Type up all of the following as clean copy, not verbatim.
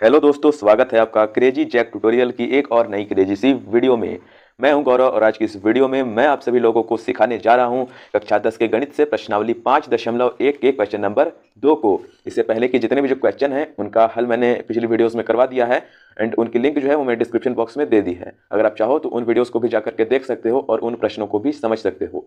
Hello दोस्तों, स्वागत है आपका क्रेजी जैक ट्यूटोरियल की एक और नई क्रेजी सी वीडियो में। मैं हूं गौरव और आज की इस वीडियो में मैं आप सभी लोगों को सिखाने जा रहा हूं कक्षा 10 के गणित से प्रश्नावली 5.1 के क्वेश्चन नंबर 2 को। इससे पहले कि जितने भी जो क्वेश्चन हैं उनका हल मैंने पिछली वीडियोस में करवा दिया है एंड उनकी लिंक जो है वो मैं डिस्क्रिप्शन बॉक्स में दे दी है। अगर आप चाहो तो उन वीडियोज़ को भी जाकर के देख सकते हो और उन प्रश्नों को भी समझ सकते हो।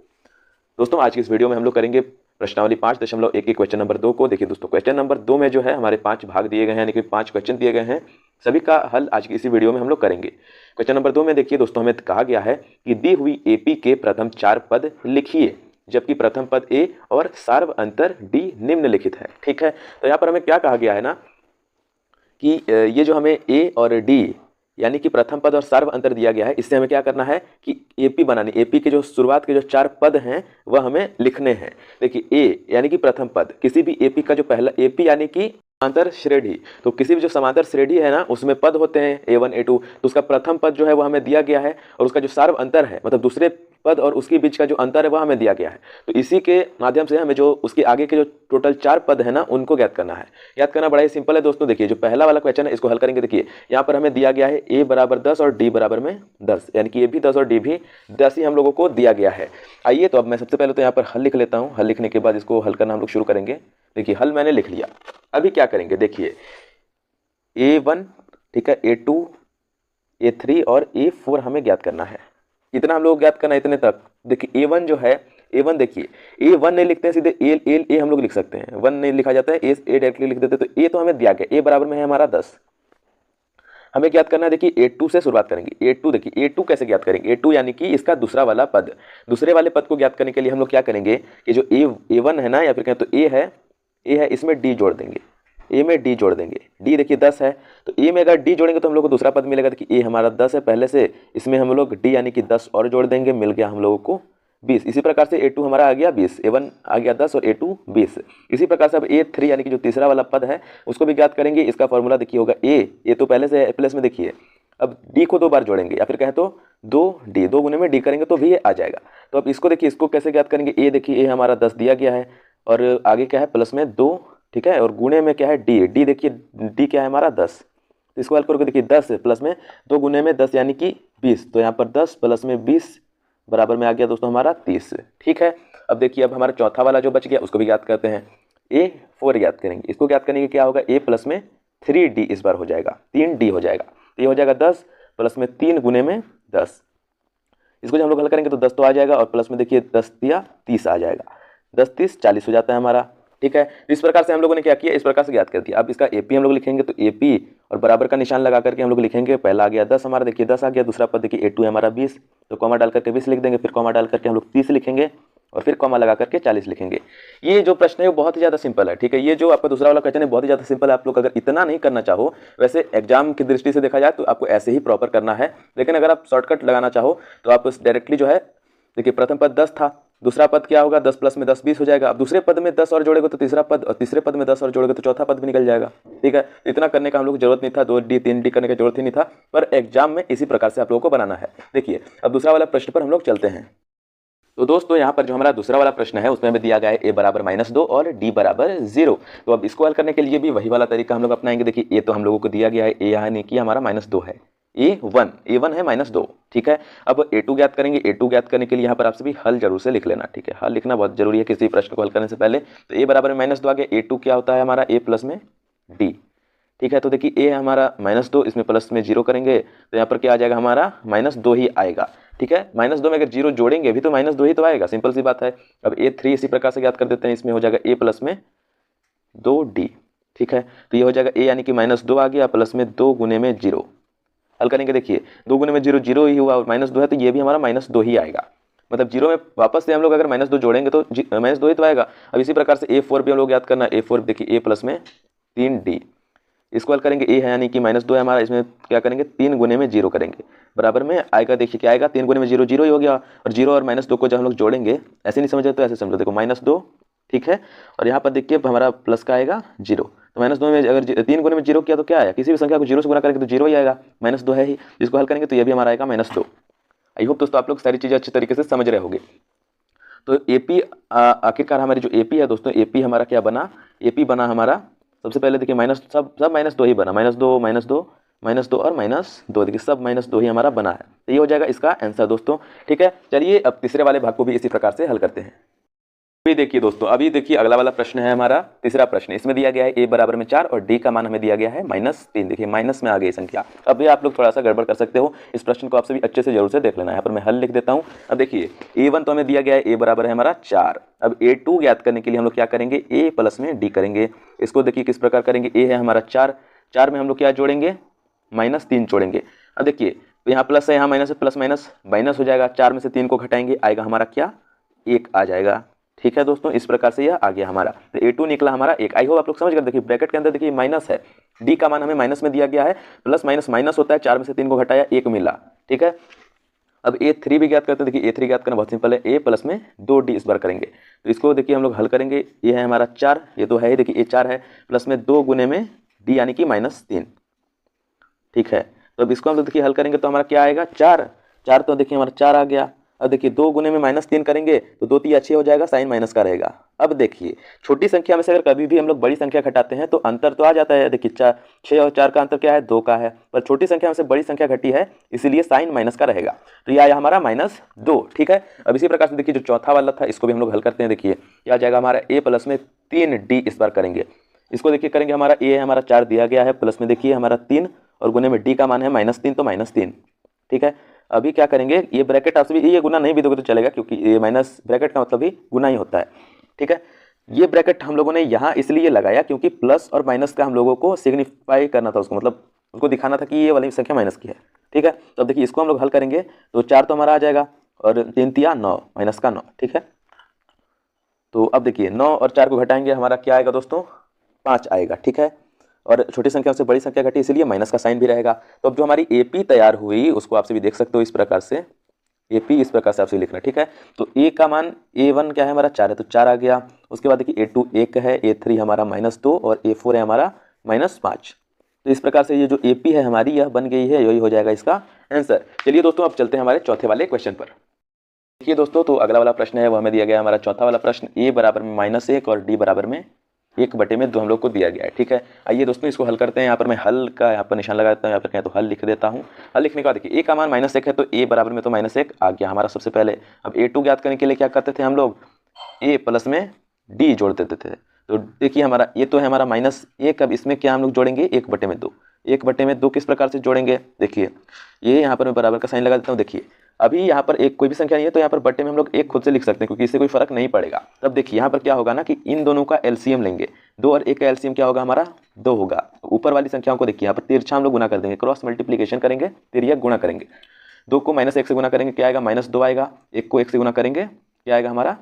दोस्तों, आज की इस वीडियो में हम लोग करेंगे प्रश्नावली 5.1 के क्वेश्चन नंबर 2 को। देखिए दोस्तों, क्वेश्चन नंबर 2 में जो है हमारे 5 भाग दिए गए हैं, यानी कि 5 क्वेश्चन दिए गए हैं। सभी का हल आज की इसी वीडियो में हम लोग करेंगे। क्वेश्चन नंबर 2 में देखिए दोस्तों, हमें कहा गया है कि दी हुई एपी के प्रथम 4 पद लिखिए, जबकि प्रथम पद ए और सार्व अंतर डी निम्नलिखित है। ठीक है, तो यहाँ पर हमें क्या कहा गया है ना कि ये जो हमें ए और डी यानी कि प्रथम पद और सार्व अंतर दिया गया है, इससे हमें क्या करना है कि एपी बनानी। एपी के जो शुरुआत के जो 4 पद हैं वह हमें लिखने हैं। देखिए ए यानी कि प्रथम पद, किसी भी एपी का जो पहला एपी यानी कि समांतर श्रेणी, तो किसी भी जो समांतर श्रेणी है ना उसमें पद होते हैं A1 A2, तो उसका प्रथम पद जो है वो हमें दिया गया है और उसका जो सार्व अंतर है मतलब दूसरे पद और उसके बीच का जो अंतर है वह हमें दिया गया है। तो इसी के माध्यम से हमें जो उसके आगे के जो टोटल 4 पद है ना उनको ज्ञात करना है। याद करना बड़ा ही सिंपल है दोस्तों। देखिए जो पहला वाला क्वेश्चन है इसको हल करेंगे। देखिए यहाँ पर हमें दिया गया है a बराबर 10 और d बराबर में 10, यानी कि a भी 10 और d भी 10 ही हम लोगों को दिया गया है। आइए तो अब मैं सबसे पहले तो यहाँ पर हल लिख लेता हूँ। हल लिखने के बाद इसको हल करना हम लोग शुरू करेंगे। देखिए हल मैंने लिख लिया। अभी क्या करेंगे, देखिए A1, ठीक है, A2, A3 और A4 हमें ज्ञात करना है। इतना हम लोग ज्ञात करना है, इतने तक। देखिए A1 जो है, A1 देखिए A1 नहीं लिखते हैं, सीधे ए हम लोग लिख सकते हैं। 1 नहीं लिखा जाता है, ए डायरेक्टली लिख देते हैं। तो A तो हमें दिया गया, A बराबर में है हमारा 10। हमें ज्ञात करना है। देखिए A2 से शुरुआत करेंगे। A2 देखिए A2 कैसे ज्ञात करेंगे। A2 यानी कि इसका दूसरा वाला पद। दूसरे वाले पद को ज्ञात करने के लिए हम लोग क्या करेंगे कि जो A1 है ना, या फिर कहें तो A है, इसमें D जोड़ देंगे। A में D जोड़ देंगे। D देखिए 10 है, तो A में अगर D जोड़ेंगे तो हम लोग को दूसरा पद मिलेगा। देखिए A हमारा 10 है पहले से, इसमें हम लोग D यानी कि 10 और जोड़ देंगे, मिल गया हम लोगों को 20। इसी प्रकार से A2 हमारा आ गया 20, A1 आ गया 10 और A2 20। इसी प्रकार से अब A3 यानी कि जो तीसरा वाला पद है उसको भी ज्ञात करेंगे। इसका फॉर्मूला देखिए होगा A तो पहले से प्लस में। देखिए अब D को 2 बार जोड़ेंगे, या फिर कहें तो 2D, 2 गुने में D करेंगे तो भी ये आ जाएगा। तो अब इसको देखिए, इसको कैसे ज्ञात करेंगे। A देखिए A हमारा 10 दिया गया है और आगे क्या है प्लस में 2, ठीक है, और गुणे में क्या है D देखिए D क्या है हमारा 10। तो इसको हल करके देखिए 10 प्लस में 2 गुने में 10 यानी कि 20, तो यहाँ पर 10 प्लस में 20 बराबर में आ गया दोस्तों हमारा 30। ठीक है, अब देखिए अब हमारा चौथा वाला जो बच गया उसको भी ज्ञात करते हैं। A4 ज्ञात करेंगे। इसको ज्ञात करने के क्या होगा, A प्लस में 3D इस बार हो जाएगा, 3D हो जाएगा। तो ये हो जाएगा 10 प्लस में 3 गुने में 10। इसको जब हम लोग हल करेंगे तो 10 तो आ जाएगा और प्लस में देखिए 10 दिया 30 आ जाएगा। 10 30 40 हो जाता है हमारा। ठीक है, इस प्रकार से हम लोगों ने क्या किया, इस प्रकार से ज्ञात कर दिया। अब इसका एपी हम लोग लिखेंगे, तो एपी और बराबर का निशान लगा करके हम लोग लिखेंगे। पहला आ गया 10 हमारा, देखिए 10 आ गया। दूसरा पद देखिए A2 है हमारा 20, तो कॉमा डाल करके 20 लिख देंगे। फिर कॉमा डाल करके हम लोग 30 लिखेंगे और फिर कॉमा लगा करके 40 लिखेंगे। ये जो प्रश्न है वो बहुत ही ज़्यादा सिंपल है। ठीक है, ये जो आपका दूसरा वाला क्वेश्चन है बहुत ही ज़्यादा सिंपल है। आप लोग अगर इतना नहीं करना चाहो, वैसे एग्जाम की दृष्टि से देखा जाए तो आपको ऐसे ही प्रॉपर करना है, लेकिन अगर आप शॉर्टकट लगाना चाहो तो आप डायरेक्टली जो है, देखिए प्रथम पद 10 था, दूसरा पद क्या होगा 10 प्लस में 10 20 हो जाएगा। अब दूसरे पद में 10 और जोड़ेगा तो तीसरा पद, और तीसरे पद में 10 और जोड़ेगा तो चौथा पद भी निकल जाएगा। ठीक है, इतना करने का हम लोग जरूरत नहीं था, 2D 3D करने की जरूरत ही नहीं था, पर एग्जाम में इसी प्रकार से आप लोगों को बनाना है। देखिए अब दूसरा वाला प्रश्न पर हम लोग चलते हैं। तो दोस्तों यहाँ पर जो हमारा दूसरा वाला प्रश्न है उसमें हमें दिया गया है A बराबर -2 और D बराबर 0। तो अब इसको हल करने के लिए भी वही वाला तरीका हम लोग अपनाएंगे। देखिए A तो हम लोगों को दिया गया है, A यानी कि हमारा -2 है, A1 है -2। ठीक है, अब A2 ज्ञात करेंगे। A2 ज्ञात करने के लिए यहाँ पर आप सभी हल जरूर से लिख लेना। ठीक है, हल लिखना बहुत जरूरी है किसी प्रश्न को हल करने से पहले। तो A बराबर में -2 आ गया। A2 क्या होता है हमारा A प्लस में D। ठीक है, तो देखिए A है हमारा -2, इसमें प्लस में 0 करेंगे तो यहाँ पर क्या आ जाएगा हमारा -2 ही आएगा। ठीक है, -2 में अगर 0 जोड़ेंगे भी तो -2 ही तो आएगा, सिंपल सी बात है। अब A3 इसी प्रकार से ज्ञात कर देते हैं। इसमें हो जाएगा A प्लस में 2D। ठीक है, तो ये हो जाएगा A यानी कि -2 आ गया प्लस में 2 गुने में 0। हल करेंगे, देखिए 2 गुने में 0 0 ही हुआ और -2 है तो ये भी हमारा -2 ही आएगा। मतलब 0 में वापस से हम लोग अगर -2 जोड़ेंगे तो -2 ही तो आएगा। अब इसी प्रकार से A4 भी हम लोग याद करना। A4 देखिए A प्लस में 3D। इसको हल करेंगे। A है यानी कि -2 है हमारा, इसमें क्या करेंगे 3 गुने में 0 करेंगे, बराबर में आएगा। देखिए क्या आएगा, 3 गुने में 0 0 ही हो गया, और 0 और -2 को जब हम लोग जोड़ेंगे, ऐसे नहीं समझ रहे तो ऐसे समझो, देखो -2, ठीक है, और यहाँ पर देखिए हमारा प्लस का आएगा 0। तो -2 में अगर 3 गुने में 0 किया तो क्या आया, किसी भी संख्या को 0 से गुना करेंगे तो 0 ही आएगा, -2 है ही। इसको हल करेंगे तो ये भी हमारा आएगा -2। आई होप दोस्तों आप लोग सारी चीज़ें अच्छी तरीके से समझ रहे होंगे। तो एपी आखिरकार हमारी जो एपी है दोस्तों, एपी हमारा क्या बना, एपी बना हमारा सबसे पहले देखिए माइनस सब माइनस 2 ही बना, -2 -2 -2 और -2, देखिए सब -2 ही हमारा बना है। तो ये हो जाएगा इसका आंसर दोस्तों। ठीक है, चलिए अब तीसरे वाले भाग को भी इसी प्रकार से हल करते हैं। अभी देखिए दोस्तों, अभी देखिए अगला वाला प्रश्न है हमारा तीसरा प्रश्न। इसमें दिया गया है a बराबर में 4 और d का मान हमें दिया गया है -3। देखिए माइनस में आ गई संख्या। अब भी आप लोग थोड़ा सा गड़बड़ कर सकते हो, इस प्रश्न को आप सभी अच्छे से जरूर से देख लेना। यहाँ पर मैं हल लिख देता हूँ। अब देखिए a1 तो हमें दिया गया है, a बराबर है हमारा 4। अब a2 ज्ञात करने के लिए हम लोग क्या करेंगे, a प्लस में d करेंगे। इसको देखिए किस प्रकार करेंगे, a है हमारा 4 में हम लोग क्या जोड़ेंगे, -3 जोड़ेंगे। अब देखिए तो यहाँ प्लस है, यहाँ माइनस है, प्लस माइनस माइनस हो जाएगा। 4 में से 3 को घटाएंगे, आएगा हमारा क्या, 1 आ जाएगा। ठीक है दोस्तों, इस प्रकार से यह आ गया हमारा। तो a2 निकला हमारा 1। आई होप आप लोग समझ गए। देखिए ब्रैकेट के अंदर देखिए माइनस है, d का मान हमें माइनस में दिया गया है, प्लस माइनस माइनस होता है, 4 में से 3 को घटाया 1 मिला। ठीक है, अब a3 भी ज्ञात करते हैं। देखिए a3 ज्ञात करना बहुत सिंपल है, a प्लस में 2d इस बार करेंगे। तो इसको देखिए हम लोग हल करेंगे। ये है हमारा 4, ये तो है ही, देखिए a4 है, प्लस में 2 गुने में d यानी कि -3। ठीक है, तो अब इसको हम लोग देखिए हल करेंगे तो हमारा क्या आएगा, 4 तो देखिए हमारा 4 आ गया। अब देखिए 2 गुने में -3 करेंगे तो 2 3 6 हो जाएगा, साइन माइनस का रहेगा। अब देखिए छोटी संख्या में से अगर कभी भी हम लोग बड़ी संख्या घटाते हैं तो अंतर तो आ जाता है। देखिए 6 और 4 का अंतर क्या है, 2 का है, पर छोटी संख्या में से बड़ी संख्या घटी है, इसीलिए साइन माइनस का रहेगा। तो यह आया हमारा -2। ठीक है, अब इसी प्रकार से देखिए जो चौथा वाला था इसको भी हम लोग हल करते हैं। देखिए क्या आ जाएगा हमारा, a प्लस में 3d इस बार करेंगे। इसको देखिए करेंगे, हमारा a है हमारा 4 दिया गया है, प्लस में देखिए हमारा 3 और गुने में d का मान है -3, तो -3। ठीक है, अभी क्या करेंगे, ये ब्रैकेट आप सभी ये गुना नहीं भी दोगे तो चलेगा, क्योंकि ये माइनस ब्रैकेट का मतलब ही गुना ही होता है। ठीक है, ये ब्रैकेट हम लोगों ने यहाँ इसलिए लगाया क्योंकि प्लस और माइनस का हम लोगों को सिग्निफाई करना था, उसको मतलब उसको दिखाना था कि ये वाली संख्या माइनस की है। ठीक है, तो अब देखिए इसको हम लोग हल करेंगे तो 4 तो हमारा आ जाएगा और 3 तिया 9, माइनस का 9। ठीक है, तो अब देखिए 9 और 4 को घटाएंगे, हमारा क्या आएगा दोस्तों, 5 आएगा। ठीक है, और छोटी संख्या से बड़ी संख्या घटी, इसलिए माइनस का साइन भी रहेगा। तो अब जो हमारी AP तैयार हुई उसको आपसे भी देख सकते हो इस प्रकार से, AP इस प्रकार से आपसे लिखना। ठीक है, तो A का मान A1 क्या है हमारा 4 है, तो 4 आ गया। उसके बाद देखिए A2 1 है, A3 हमारा -2 और A4 है हमारा -5। तो इस प्रकार से ये जो AP है हमारी यह बन गई है, यही हो जाएगा इसका आंसर। चलिए दोस्तों अब चलते हैं हमारे चौथे वाले क्वेश्चन पर। देखिए दोस्तों, तो अगला वाला प्रश्न है वो हमें दिया गया है हमारा चौथा वाला प्रश्न, a बराबर में -1 और d बराबर में 1/2 हम लोग को दिया गया है। ठीक है, आइए दोस्तों इसको हल करते हैं। यहाँ पर मैं हल का यहाँ पर निशान लगा देता हूँ, यहाँ पर कहें तो हल लिख देता हूँ। हल लिखने के बाद देखिए a का मान -1 है, तो a बराबर में तो -1 आ गया हमारा सबसे पहले। अब a2 ज्ञात करने के लिए क्या करते थे हम लोग, a प्लस में d जोड़ देते थे। तो देखिए हमारा ये तो है हमारा -1, अब इसमें क्या हम लोग जोड़ेंगे, 1/2। 1/2 किस प्रकार से जोड़ेंगे, देखिए ये यहाँ पर मैं बराबर का साइन लगा देता हूँ। देखिए अभी यहाँ पर एक कोई भी संख्या नहीं है, तो यहाँ पर बट्टे में हम लोग 1 खुद से लिख सकते हैं, क्योंकि इससे कोई फर्क नहीं पड़ेगा। तब देखिए यहाँ पर क्या होगा ना कि इन दोनों का एलसीएम लेंगे, 2 और 1 का एलसीएम क्या होगा हमारा, 2 होगा। ऊपर वाली संख्याओं को देखिए यहाँ पर तिरछा हम लोग गुना कर देंगे, क्रॉस मल्टीप्लीकेशन करेंगे, तिर्यक गुणा करेंगे। 2 को -1 से गुना करेंगे क्या आएगा, -2 आएगा। 1 को 1 से गुना करेंगे क्या आएगा हमारा,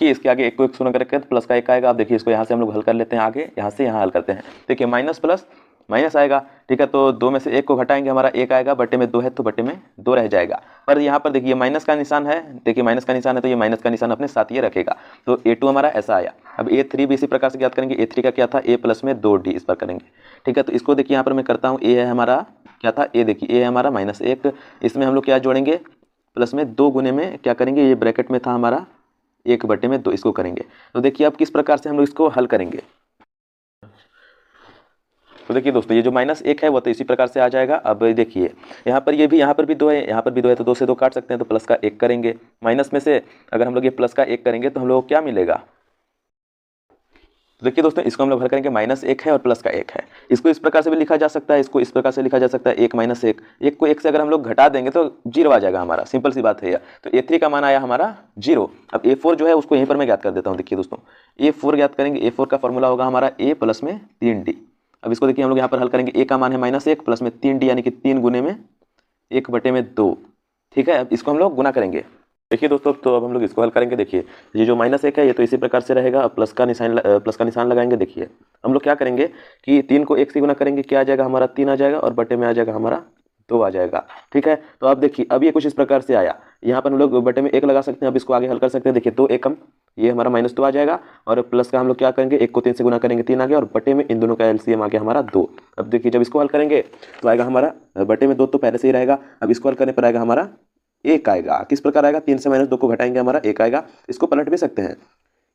कि इसके आगे 1 को 1 से गुना करके प्लस का 1 आएगा। आप देखिए इसको यहाँ से हम लोग हल कर लेते हैं, आगे यहाँ से यहाँ हल करते हैं। देखिए माइनस प्लस माइनस आएगा। ठीक है, तो 2 में से 1 को घटाएंगे, हमारा 1 आएगा, बटे में 2 है तो बटे में 2 रह जाएगा। पर यहाँ पर देखिए माइनस का निशान है, देखिए माइनस का निशान है तो ये माइनस का निशान अपने साथ ये रखेगा। तो A2 हमारा ऐसा आया। अब A3 भी इसी प्रकार से ज्ञात करेंगे। A3 का क्या था, a प्लस में 2d इस पर करेंगे। ठीक है, तो इसको देखिए यहाँ पर मैं करता हूँ, a है हमारा क्या था, a देखिए a है हमारा -1, इसमें हम लोग क्या जोड़ेंगे, प्लस में 2 गुने में क्या करेंगे, ये ब्रैकेट में था हमारा 1/2, इसको करेंगे। तो देखिए अब किस प्रकार से हम लोग इसको हल करेंगे। तो देखिए दोस्तों ये जो -1 है वो तो इसी प्रकार से आ जाएगा। अब देखिए यहाँ पर यहाँ पर भी 2 है, यहाँ पर भी 2 है, तो 2 से 2 काट सकते हैं, तो प्लस का 1 करेंगे। माइनस में से अगर हम लोग ये प्लस का 1 करेंगे तो हम लोग को क्या मिलेगा, तो देखिए दोस्तों इसको हम लोग हल करेंगे। -1 है और प्लस का 1 है, इसको इस प्रकार से भी लिखा जा सकता है, इसको इस प्रकार से लिखा जा सकता है, 1 - 1। 1 को 1 से अगर हम लोग घटा देंगे तो 0 आ जाएगा हमारा, सिंपल सी बात है यह। तो A3 का मान आया हमारा 0। अब A4 जो है उसको यहीं पर मैं ज्ञात कर देता हूँ। देखिए दोस्तों A4 ज्ञात करेंगे, A4 का फॉर्मूला होगा हमारा a प्लस में 3d। अब इसको देखिए हम लोग यहाँ पर हल करेंगे, a का मान है -1 प्लस में 3d यानी कि 3 गुने में 1/2। ठीक है, अब इसको हम लोग गुना करेंगे। देखिए दोस्तों तो अब हम लोग इसको हल करेंगे। देखिए ये जो -1 है ये तो इसी प्रकार से रहेगा। अब प्लस का निशान लगाएंगे। देखिए हम लोग क्या करेंगे कि 3 को 1 से गुना करेंगे, क्या आ जाएगा हमारा 3 आ जाएगा, और बटे में आ जाएगा हमारा 2 आ जाएगा। ठीक है, तो अब देखिए अब ये कुछ इस प्रकार से आया। यहाँ पर हम लोग बटे में 1 लगा सकते हैं। अब इसको आगे हल कर सकते हैं। देखिए 2 एकम ये हमारा -2 आ जाएगा, और प्लस का हम लोग क्या करेंगे, 1 को 3 से गुना करेंगे, 3 आ गया, और बटे में इन दोनों का एलसीएम आ गया हमारा 2। अब देखिए जब इसको हल करेंगे तो आएगा हमारा बटे में 2 तो पहले से ही रहेगा। अब इसको हल करने पर आएगा हमारा 1 आएगा। किस प्रकार आएगा, 3 से -2 को घटाएंगे हमारा 1 आएगा। इसको पलट भी सकते हैं,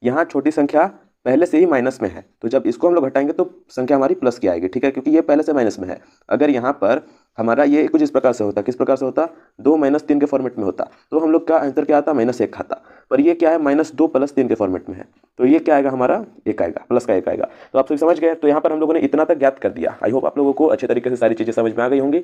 यहाँ छोटी संख्या पहले से ही माइनस में है, तो जब इसको हम लोग घटाएंगे तो संख्या हमारी प्लस की आएगी, ठीक है, क्योंकि ये पहले से माइनस में है। अगर यहाँ पर हमारा ये कुछ इस प्रकार से होता, किस प्रकार से होता, 2 - 3 के फॉर्मेट में होता, तो हम लोग का आंसर क्या आता, -1 आता। पर ये क्या है, -2 + 3 के फॉर्मेट में है, तो ये क्या आएगा हमारा, 1 आएगा, प्लस का 1 आएगा। तो आप सभी समझ गए। तो यहाँ पर हम लोगों ने इतना तक ज्ञात कर दिया। आई होप आप लोगों को अच्छे तरीके से सारी चीज़ें समझ में आ गई होंगी।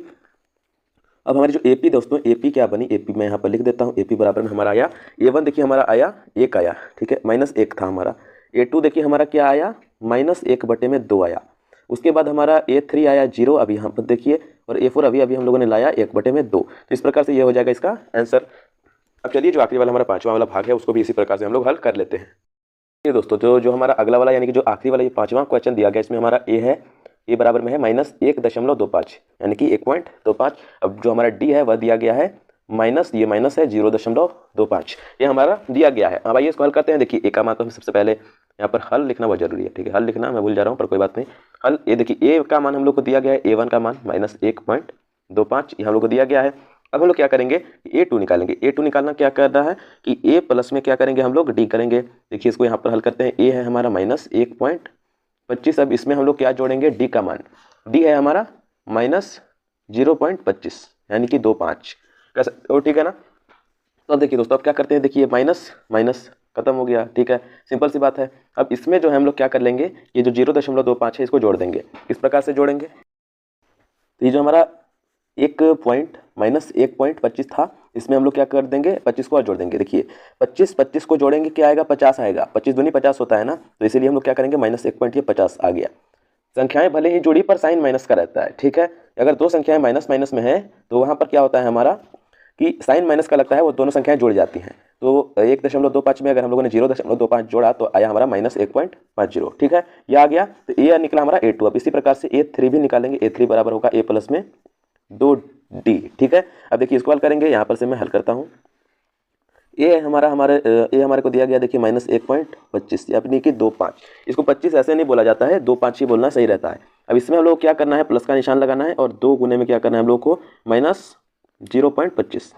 अब हमारी जो एपी दोस्तों, एपी क्या बनी, एपी मैं यहाँ पर लिख देता हूँ। एपी बराबर में हमारा आया A1, देखिए हमारा आया 1 आया, ठीक है, -1 था हमारा। A2 देखिए हमारा क्या आया, -1/2 आया। उसके बाद हमारा A3 आया 0, अभी यहाँ पर देखिए, और A4 अभी अभी हम लोगों ने लाया 1/2। तो इस प्रकार से ये हो जाएगा इसका आंसर। अब चलिए जो आखिरी वाला हमारा 5वां वाला भाग है उसको भी इसी प्रकार से हम लोग हल कर लेते हैं। ये दोस्तों जो हमारा अगला वाला यानी कि जो आखिरी वाला ये 5वां क्वेश्चन दिया गया, इसमें हमारा A है, ये बराबर में है -1.25 यानी कि 1.25। अब जो हमारा D है वह दिया गया है माइनस, ये माइनस है 0.25, ये हमारा दिया गया है। अब आइए इसको हल करते हैं। देखिए A का मान तो सबसे पहले यहाँ पर हल लिखना बहुत जरूरी है, ठीक है, हल लिखना मैं भूल जा रहा हूँ पर कोई बात नहीं। हल ये देखिए A का मान हम लोग को दिया गया है, A1 का मान -1.25 ये हम लोग को दिया गया है। अब हम लोग क्या करेंगे, A2 निकालेंगे। A2 निकालना क्या करना है कि A प्लस में क्या करेंगे हम लोग, D करेंगे। देखिए इसको यहाँ पर हल करते हैं। A है हमारा -1.25, अब इसमें हम लोग क्या जोड़ेंगे, D का मान। D है हमारा -0.25 यानी कि 25, कैसा, तो ठीक है ना। तो अब देखिए दोस्तों, अब क्या करते हैं, देखिए माइनस माइनस खत्म हो गया, ठीक है, सिंपल सी बात है। अब इसमें जो है हम लोग क्या कर लेंगे, ये जो 0.25 है इसको जोड़ देंगे। किस प्रकार से जोड़ेंगे, तो ये जो हमारा -1.25 था, इसमें हम लोग क्या कर देंगे, 25 को और जोड़ देंगे। देखिए 25 को जोड़ेंगे क्या आएगा, 50 आएगा। 25 दूनी 50 होता है ना, तो इसीलिए हम लोग क्या करेंगे, -1.50 आ गया। संख्याएं भले ही जुड़ी पर साइन माइनस का रहता है, ठीक है। अगर दो संख्याएं माइनस माइनस में है तो वहां पर क्या होता है हमारा कि साइन माइनस का लगता है, वो दोनों संख्याएं जुड़ जाती हैं। तो 1.25 में अगर हम लोगों ने 0.25 जोड़ा तो आया हमारा -1.50, ठीक है, ये आ गया। तो ए निकला हमारा A2। अब इसी प्रकार से A3 भी निकालेंगे। A3 बराबर होगा A प्लस में 2D, ठीक है। अब देखिए इसको हल करेंगे, यहाँ पर से मैं हल करता हूँ। ए हमारे को दिया गया, देखिए -1.25 यानी कि 25। इसको 25 ऐसे नहीं बोला जाता है, 25 ही बोलना सही रहता है। अब इसमें हम लोग क्या करना है, प्लस का निशान लगाना है और 2 गुने में क्या करना है हम लोग को, -0.25,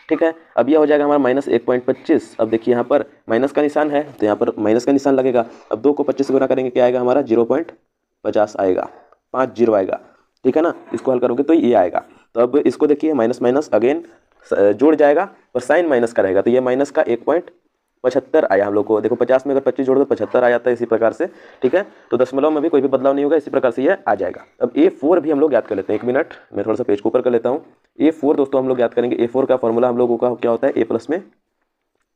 ठीक है। अब यह हो जाएगा हमारा -1.25। अब देखिए यहाँ पर माइनस का निशान है तो यहाँ पर माइनस का निशान लगेगा। अब 2 को 25 से गुना करेंगे, क्या आएगा हमारा 0.50 आएगा, 50 आएगा, ठीक है ना। इसको हल करोगे तो ये आएगा। तो अब इसको देखिए माइनस माइनस अगेन जुड़ जाएगा और साइन माइनस का रहेगा, तो ये माइनस का 1.75 आया हम लोग को। देखो 50 में अगर 25 जोड़ दो 75 आ जाता है, इसी प्रकार से, ठीक है। तो दशमलव में भी कोई भी बदलाव नहीं होगा, इसी प्रकार से ये आ जाएगा। अब A4 भी हम लोग याद कर लेते हैं। 1 मिनट मैं थोड़ा सा पेज को ऊपर कर लेता हूँ। A4 दोस्तों हम लोग याद करेंगे। A4 का फॉर्मूला हम लोगों का क्या होता है, A प्लस में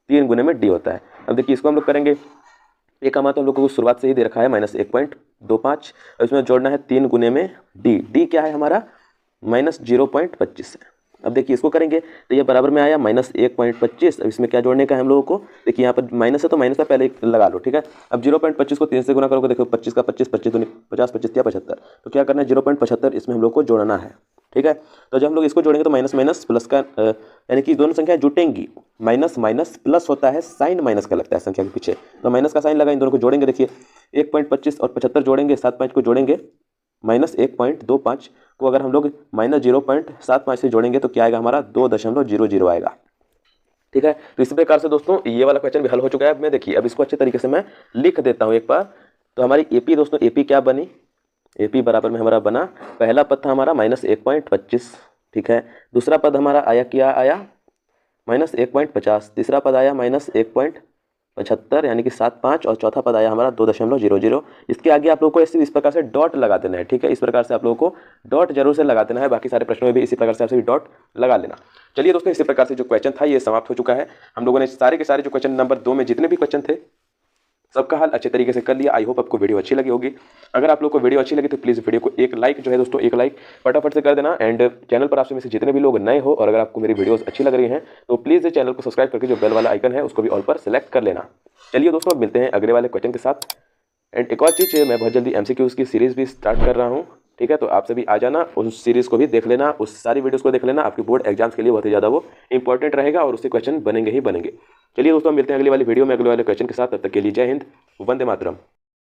3 गुने में D होता है। अब देखिए इसको हम लोग करेंगे। A का मान तो हम लोगों को शुरुआत से ही दे रखा है -1.25, और इसमें जोड़ना है 3 गुने में D क्या है हमारा -0.25 है। अब देखिए इसको करेंगे तो ये बराबर में आया -1.25। अब इसमें क्या जोड़ने का है हम लोगों को, देखिए यहाँ पर माइनस है तो माइनस का पहले लगा लो, ठीक है। अब 0.25 को 3 से गुना करोगे, देखो 25 का 25, 25 दूनी 50, 25 या 75, तो क्या करना है 0.75 इसमें हम लोग को जोड़ना है, ठीक है। तो जब हम लोग इसको जोड़ेंगे तो माइनस माइनस प्लस का यानी कि दोनों संख्याएं जुटेंगी। माइनस माइनस प्लस होता है, साइन माइनस का लगता है संख्या के पीछे, तो माइनस का साइन लगा, इन दोनों को जोड़ेंगे। देखिए 1.25 और 75 जोड़ेंगे, 75 को जोड़ेंगे, -1.25 को अगर हम लोग -0.75 से जोड़ेंगे तो क्या आएगा हमारा 2.00 आएगा, ठीक है। तो इसी प्रकार से दोस्तों ये वाला क्वेश्चन भी हल हो चुका है। अब मैं देखिए अब इसको अच्छे तरीके से मैं लिख देता हूँ एक बार। तो हमारी एपी दोस्तों, एपी क्या बनी, एपी बराबर में हमारा बना, पहला पद था हमारा -1.25, ठीक है। दूसरा पद हमारा आया, क्या आया -1.50, तीसरा पद आया -1.75 यानी कि 75, और चौथा पद आया हमारा 2.00। इसके आगे आप लोगों को इस प्रकार से डॉट लगा देना है, ठीक है। इस प्रकार से आप लोगों को डॉट जरूर से लगा देना है। बाकी सारे प्रश्नों में भी इसी प्रकार से आपसे डॉट लगा लेना। चलिए दोस्तों, इसी प्रकार से जो क्वेश्चन था ये समाप्त हो चुका है। हम लोगों ने सारे के सारे जो क्वेश्चन नंबर 2 में जितने भी क्वेश्चन थे सबका हल अच्छे तरीके से कर लिया। आई होप आपको वीडियो अच्छी लगी होगी। अगर आप लोग को वीडियो अच्छी लगी तो प्लीज़ वीडियो को एक लाइक जो है दोस्तों, एक लाइक फटाफट से कर देना। एंड चैनल पर आपसे में से जितने भी लोग नए हो और अगर आपको मेरी वीडियोस अच्छी लग रही हैं तो प्लीज़ चैनल को सब्सक्राइब करके जो बेल वाला आइकन है उसको भी ऑल पर सेलेक्ट कर लेना। चलिए दोस्तों, अब मिलते हैं अगले वाले क्वेश्चन के साथ। एंड एक और चीज़, मैं बहुत जल्दी MCQs की सीरीज़ भी स्टार्ट कर रहा हूँ, ठीक है। तो आप सभी आ जाना, उस सीरीज़ को भी देख लेना, उस सारी वीडियोस को देख लेना। आपकी बोर्ड एग्जाम्स के लिए बहुत ही ज़्यादा वो इंपॉर्टेंट रहेगा और उससे क्वेश्चन बनेंगे ही बनेंगे। चलिए दोस्तों, मिलते हैं अगली वाली वीडियो में अगले वाले क्वेश्चन के साथ। तब तक के लिए जय हिंद, वंदे मातरम।